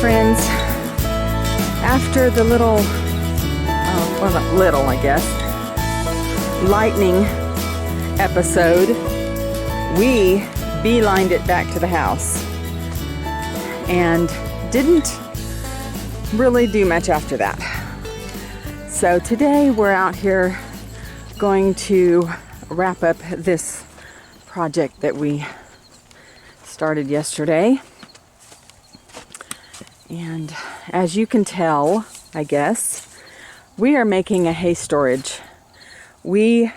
friends, after the little, well not little I guess, lightning episode, we beelined it back to the house and didn't really do much after that. So today we're out here going to wrap up this project that we started yesterday. And as you can tell, I guess, we are making a hay storage. We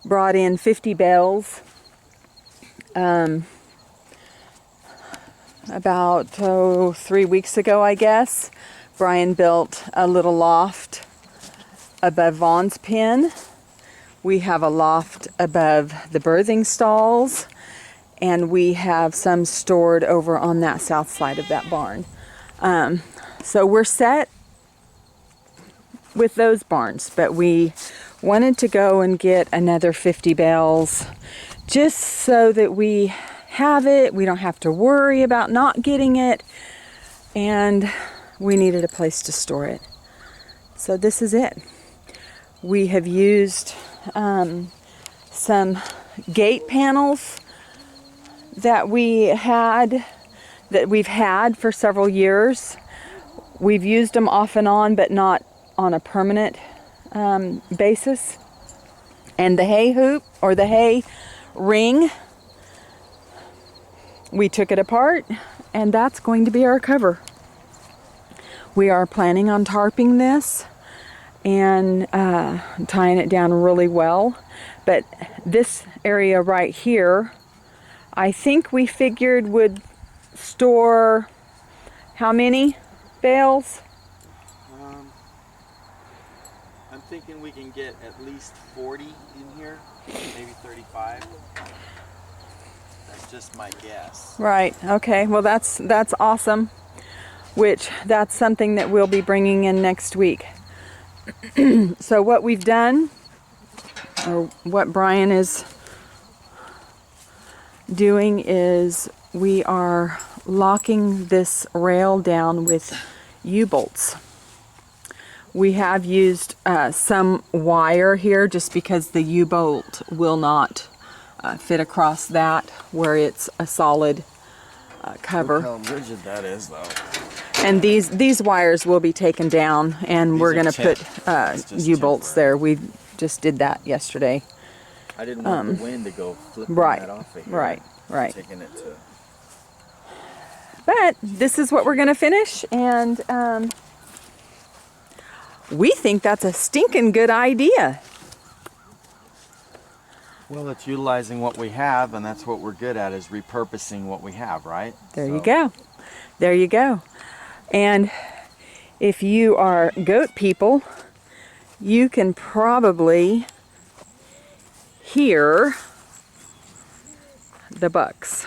brought in 50 bales about 3 weeks ago, I guess. Brian built a little loft above Vaughn's pen. We have a loft above the birthing stalls, and we have some stored over on that south side of that barn. So we're set with those barns, but we wanted to go and get another 50 bales just so that we have it. We don't have to worry about not getting it, and we needed a place to store it. So this is it. We have used some gate panels that we've had for several years. We've used them off and on, but not on a permanent basis. And the hay hoop, or the hay ring, we took it apart, and that's going to be our cover. We are planning on tarping this and tying it down really well. But this area right here, I think we figured would store how many bales? I'm thinking we can get at least 40 in here, maybe 35. That's just my guess. Right, okay, well that's awesome. That's something that we'll be bringing in next week. So what we've done, or what Brian is doing, is we are locking this rail down with U-bolts. We have used some wire here just because the U-bolt will not fit across that where it's a solid cover. Look how rigid that is, though. And these wires will be taken down, and we're going to put U-bolts there. We just did that yesterday. I didn't want the wind to go flipping right, that off of here. Right. Taking it to... But this is what we're going to finish, and we think that's a stinking good idea. Well, it's utilizing what we have, and that's what we're good at, is repurposing what we have, right? There you go. There you go. And if you are goat people, you can probably hear the bucks.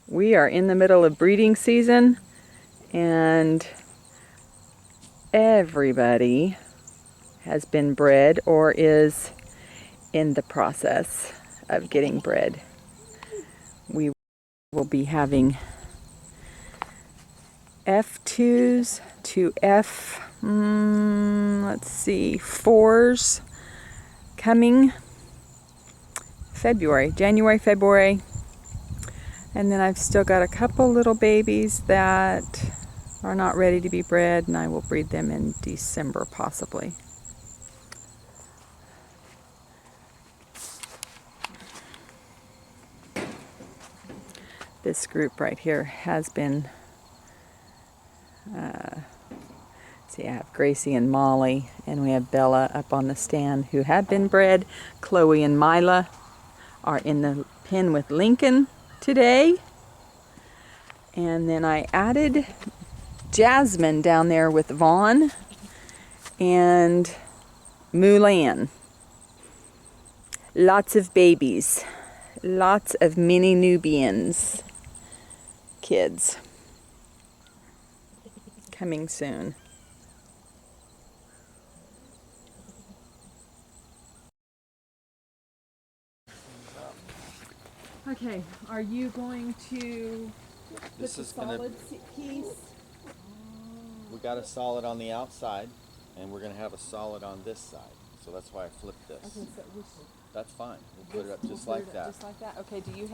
We are in the middle of breeding season, and everybody has been bred or is in the process of getting bred. We will be having F2s to F4s coming January, February. And then I've still got a couple little babies that are not ready to be bred, and I will breed them in December possibly. This group right here has been, see, I have Gracie and Molly, and we have Bella up on the stand who have been bred. Chloe and Mila are in the pen with Lincoln today. And then I added Jasmine down there with Vaughn and Mulan. Lots of babies. Lots of mini Nubians. Kids. Coming soon. Okay, are you going to put This the is gonna. solid piece? We got a solid on the outside, and we're gonna have a solid on this side. So that's why I flipped this. Okay, so we That's fine. We'll put it up we'll just put like it up that. just like that. Okay, did you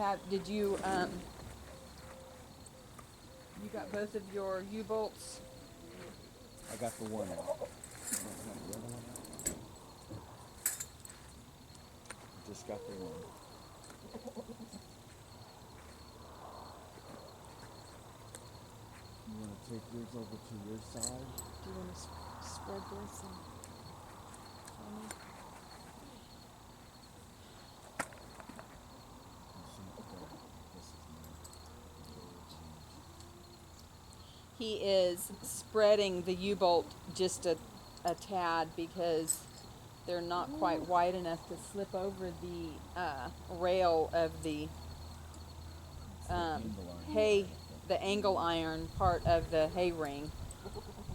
you got both of your U-bolts? I got the one out. Just got the one. You want to take yours over to your side? Do you want to spread this and show me? He is spreading the U-bolt just a tad because they're not quite wide enough to slip over the rail of the the angle iron part of the hay ring.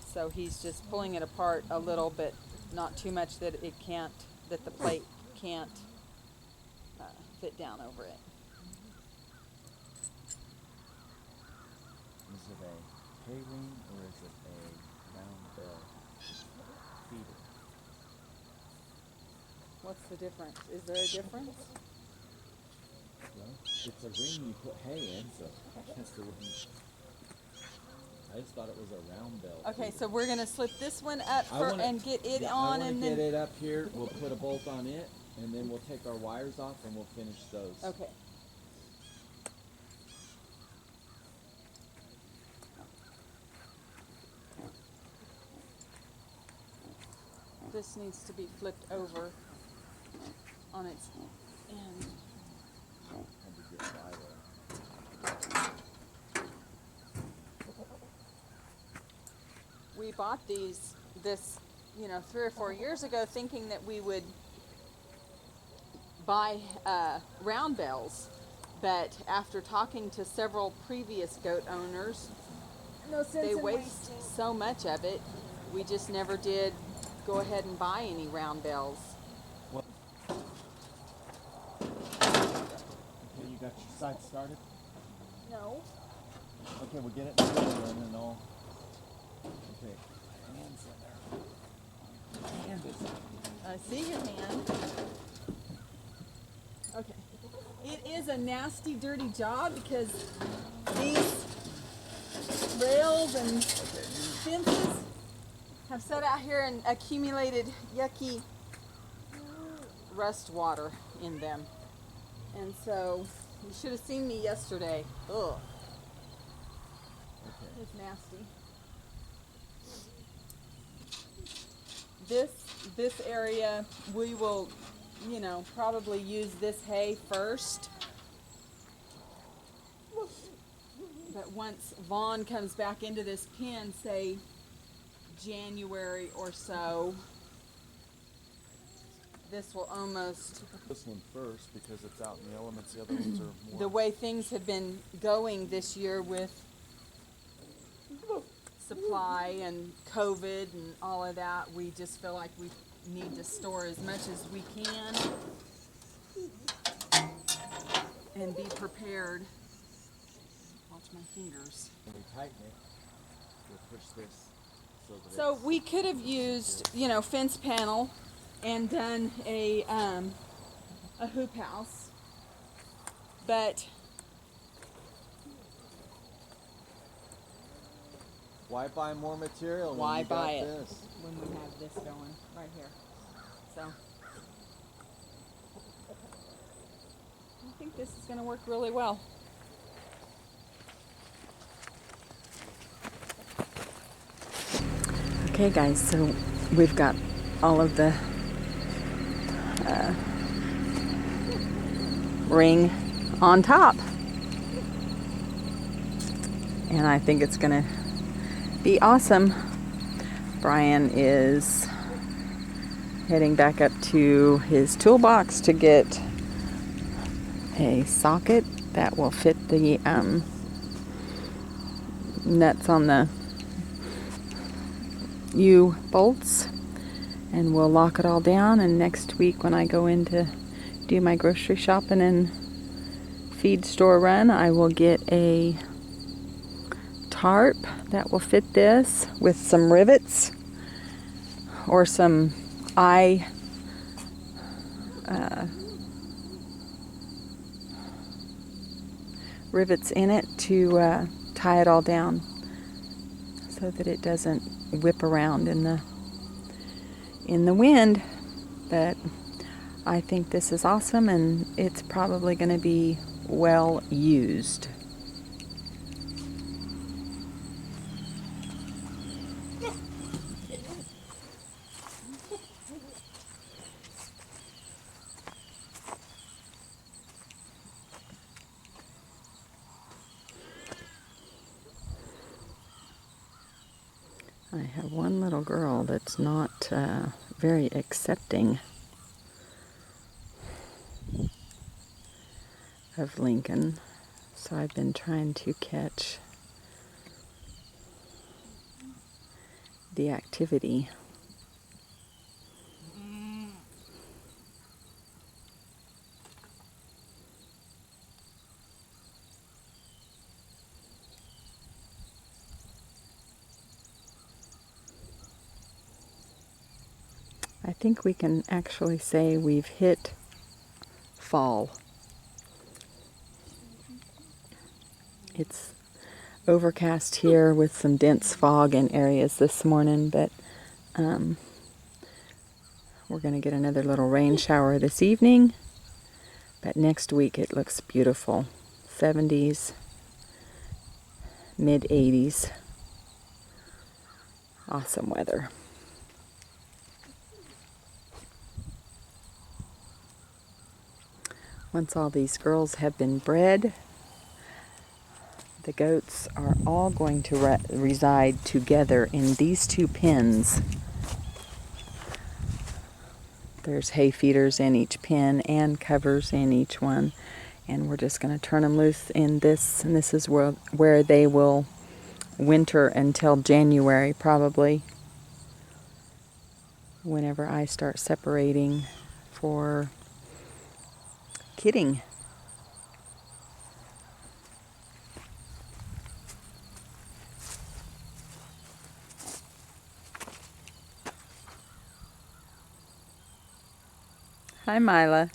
So he's just pulling it apart a little bit, not too much that the plate can't fit down over it. Is it a hay ring or is it a round bell feeder? What's the difference? Is there a difference? Well, it's a ring you put hay in, so I guess there wouldn't. I just thought it was a round bell. Okay, feeder. so we're gonna slip this one up and get it on, I and want to then. get it up here. We'll put a bolt on it, and then we'll take our wires off and we'll finish those. Okay. This needs to be flipped over on its end. Had to get by there. We bought this 3 or 4 years ago, thinking that we would buy round bells, but after talking to several previous goat owners, they waste so much of it. We just never did go ahead and buy any round bells. Okay, you got your side started? No. Okay, we'll get it in the middle then and all. Okay, my hand's in there. I see your hand. Okay. It is a nasty, dirty job because these rails and fences have sat out here and accumulated yucky rust water in them. And so you should have seen me yesterday. Ugh. Okay. It's nasty. This area, we will, probably use this hay first. But once Vaughn comes back into this pen, say January or so, this will almost. This one first because it's out in the elements. The other ones are more. The way things have been going this year with supply and COVID and all of that, we just feel like we need to store as much as we can and be prepared. Watch my fingers. When we tighten it, we'll push this So we could have used, fence panel and done a hoop house, but why buy more material when why you buy got it this? when we have this going right here? So I think this is going to work really well. Okay guys, so we've got all of the ring on top, and I think it's gonna be awesome. Brian is heading back up to his toolbox to get a socket that will fit the nuts on the U-bolts, and we'll lock it all down, and next week when I go in to do my grocery shopping and feed store run, I will get a tarp that will fit this with some rivets or some rivets in it to tie it all down so that it doesn't whip around in the wind. But I think this is awesome, and it's probably going to be well used. I have one little girl that's not very accepting of Lincoln, so I've been trying to catch the activity. I think we can actually say we've hit fall. It's overcast here with some dense fog in areas this morning, but we're going to get another little rain shower this evening. But next week it looks beautiful. 70s, mid 80s. Awesome weather. Once all these girls have been bred, the goats are all going to reside together in these two pens. There's hay feeders in each pen and covers in each one. And we're just going to turn them loose in this. And this is where they will winter until January, probably, whenever I start separating for kidding. Hi, Mila.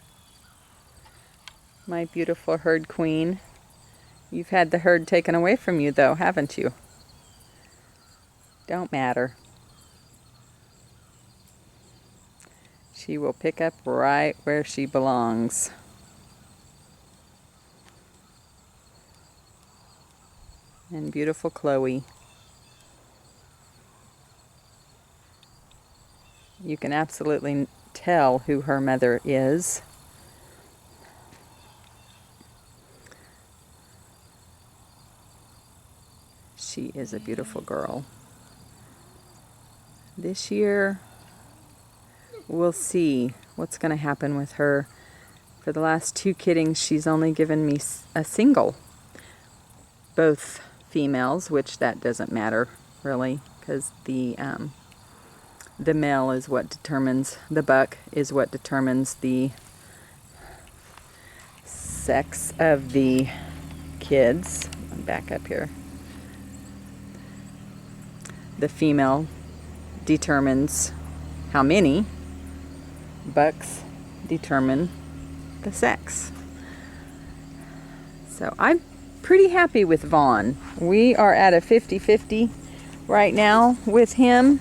My beautiful herd queen. You've had the herd taken away from you, though, haven't you? Don't matter. She will pick up right where she belongs. And beautiful Chloe. You can absolutely tell who her mother is. She is a beautiful girl. This year, we'll see what's going to happen with her. For the last 2 kiddings, she's only given me a single. Both females, which that doesn't matter really, because the male is what determines, the buck is what determines the sex of the kids. Back up here. The female determines how many. Bucks determine the sex. So I'm pretty happy with Vaughn. We are at a 50-50 right now with him.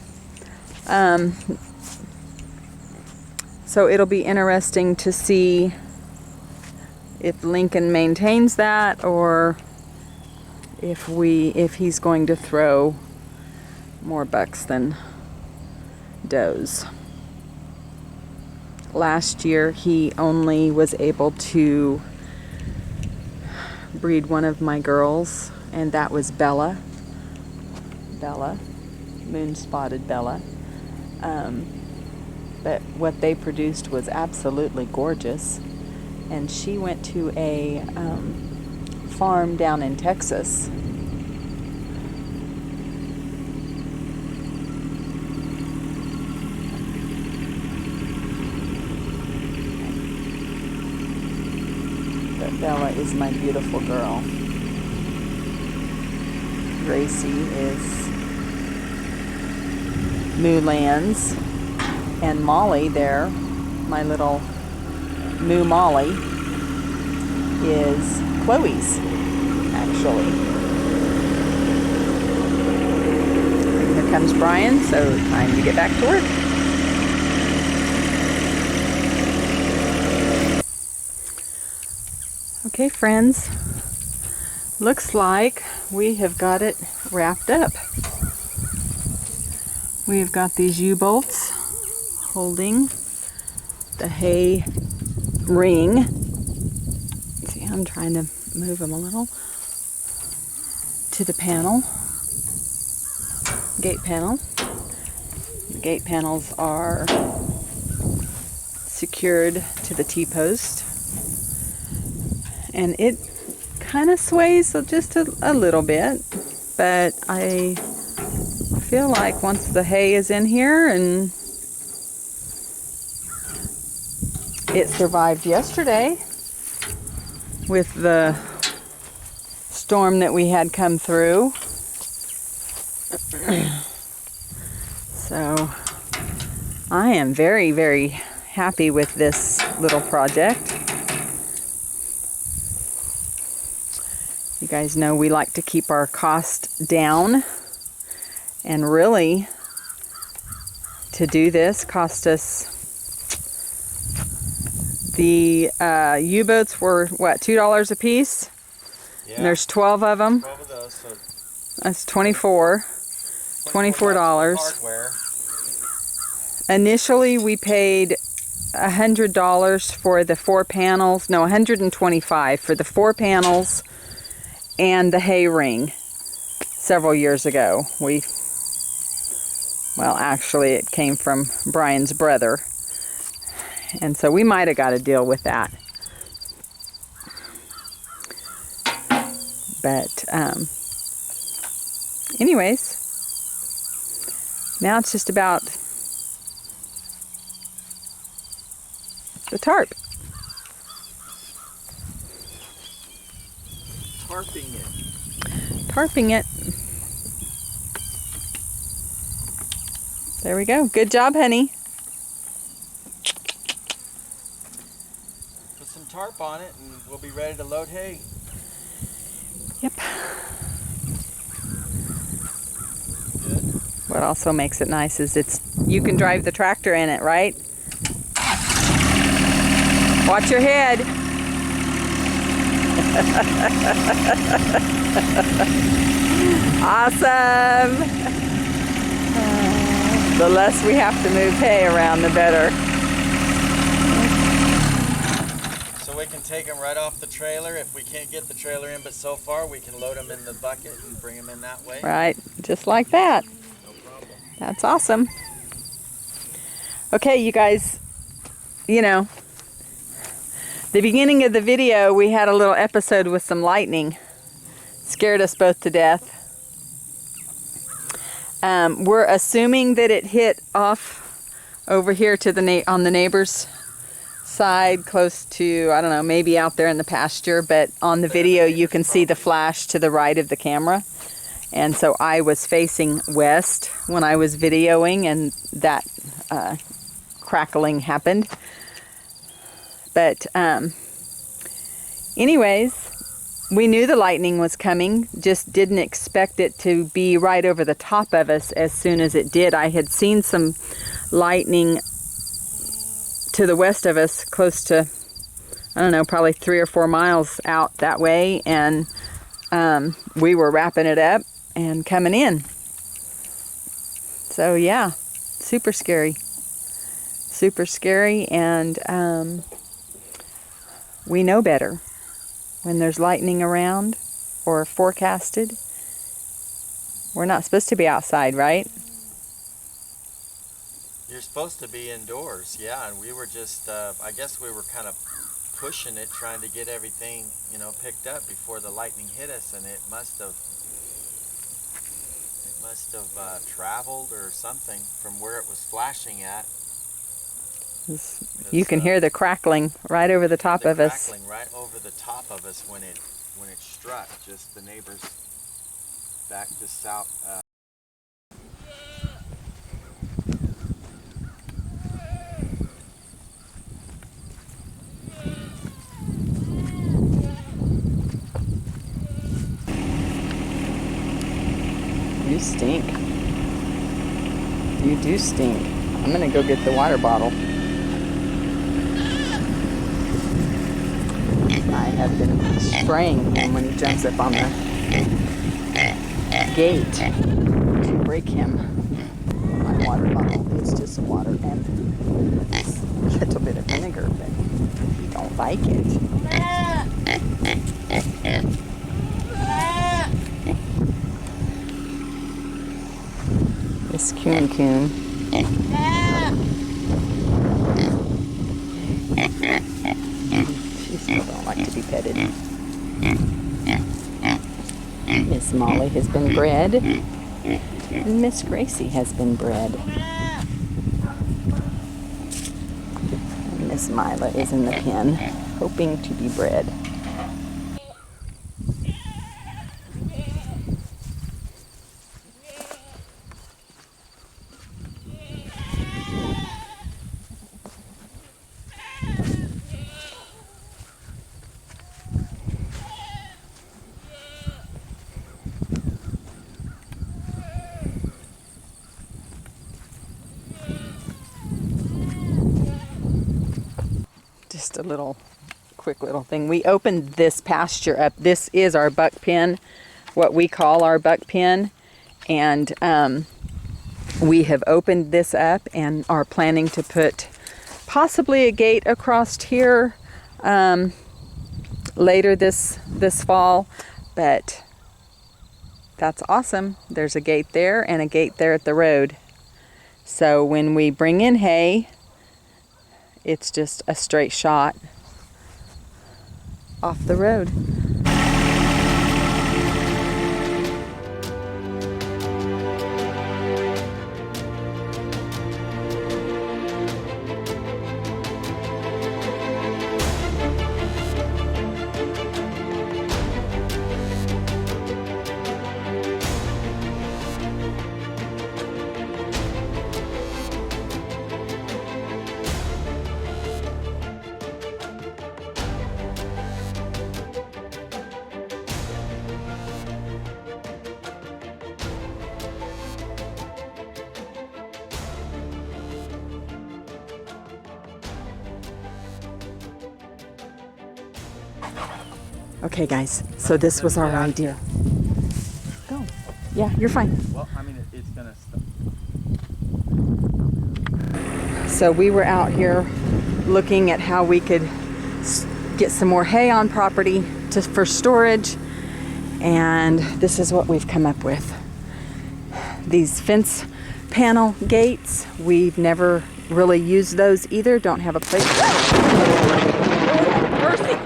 So it'll be interesting to see if Lincoln maintains that, or if he's going to throw more bucks than does. Last year he only was able to breed one of my girls, and that was Bella, moon-spotted Bella. But what they produced was absolutely gorgeous, and she went to a farm down in Texas. But Bella is my beautiful girl. Gracie is Moolan's, and Molly there, my little Moo Molly, is Chloe's, actually. And here comes Brian, so time to get back to work. Okay, friends, looks like we have got it wrapped up. We've got these U-bolts holding the hay ring. See, I'm trying to move them a little to the panel, gate panel. The gate panels are secured to the T-post, and it kind of sways just a little bit, but I feel like once the hay is in here, and it survived yesterday with the storm that we had come through. So I am very, very happy with this little project. You guys know we like to keep our cost down, and really to do this cost us, the U-boats were what, $2 a piece? Yeah. And there's 12 of them. 12 of those, so that's $24. Hardware. Initially we paid $100 for the 4 panels, no, $125 for the 4 panels and the hay ring several years ago. Well, actually it came from Brian's brother, and so we might have got a deal with that. But anyways, now it's just about the tarp. Tarping it. Tarping it. There we go. Good job, honey. Put some tarp on it and we'll be ready to load hay. Yep. Good. What also makes it nice is you can drive the tractor in it, right? Watch your head. Awesome. The less we have to move hay around, the better. So we can take them right off the trailer. If we can't get the trailer in, but so far we can load them in the bucket and bring them in that way. Right, just like that. No problem. That's awesome. Okay, you guys, you know, the beginning of the video, we had a little episode with some lightning. Scared us both to death. We're assuming that it hit off over here to on the neighbor's side, close to, I don't know, maybe out there in the pasture, but on the video you can see the flash to the right of the camera. And so I was facing west when I was videoing, and that crackling happened. But anyways, we knew the lightning was coming, just didn't expect it to be right over the top of us as soon as it did. I had seen some lightning to the west of us, close to, I don't know, probably 3 or 4 miles out that way, and we were wrapping it up and coming in. So yeah, super scary. Super scary, and we know better. When there's lightning around or forecasted, we're not supposed to be outside, right? You're supposed to be indoors, yeah, and we were just, I guess we were kind of pushing it, trying to get everything, you know, picked up before the lightning hit us, and it must have traveled or something from where it was flashing at. You can hear the crackling right over the top of us. Crackling right over the top of us when it struck. Just the neighbors back to south. You stink. You do stink. I'm gonna go get the water bottle. I have been spraying him when he jumps up on the gate to break him. My water bottle is just water and a little bit of vinegar, but he don't like it. This coon. She still don't like to be petted. Miss Molly has been bred, and Miss Gracie has been bred. And Miss Mila is in the pen, hoping to be bred. Just a quick little thing. We opened this pasture up. This is our buck pen, what we call our buck pen. And we have opened this up and are planning to put possibly a gate across here later this fall. But that's awesome. There's a gate there and a gate there at the road. So when we bring in hay, it's just a straight shot off the road. Okay, guys, so this was our idea. Go. Yeah, you're fine. Well, I mean, it's gonna stop. So we were out here looking at how we could get some more hay on property for storage, and this is what we've come up with. These fence panel gates, we've never really used those either, don't have a place. Mercy!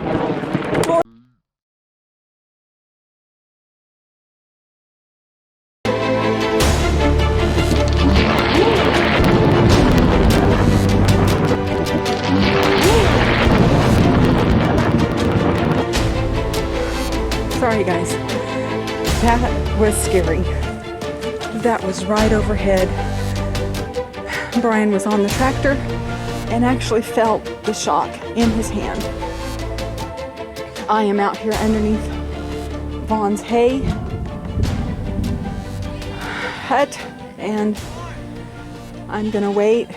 Sorry guys, that was scary. That was right overhead. Brian was on the tractor and actually felt the shock in his hand. I am out here underneath Vaughn's hay hut, and I'm gonna wait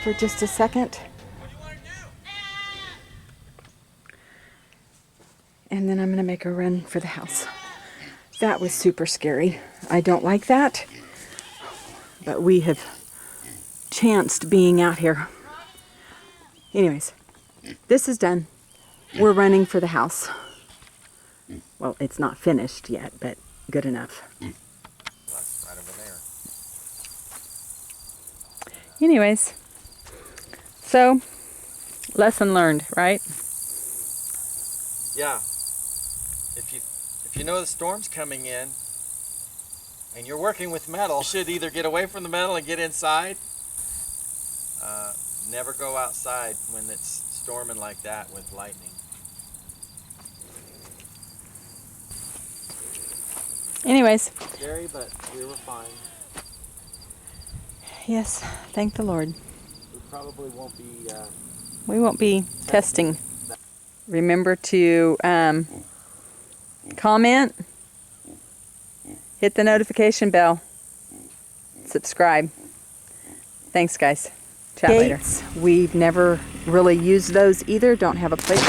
for just a second. And then I'm going to make a run for the house. That was super scary. I don't like that. But we have chanced being out here. Anyways, this is done. We're running for the house. Well, it's not finished yet, but good enough. That's right over there. Anyways, so lesson learned, right? Yeah. If you know the storm's coming in and you're working with metal, you should either get away from the metal and get inside. never go outside when it's storming like that with lightning. Anyways. Scary, but we were fine. Yes, thank the Lord. We probably won't be... we won't be testing. Remember to comment, hit the notification bell, subscribe. Thanks, guys. Chat later. We've never really used those either. Don't have a place.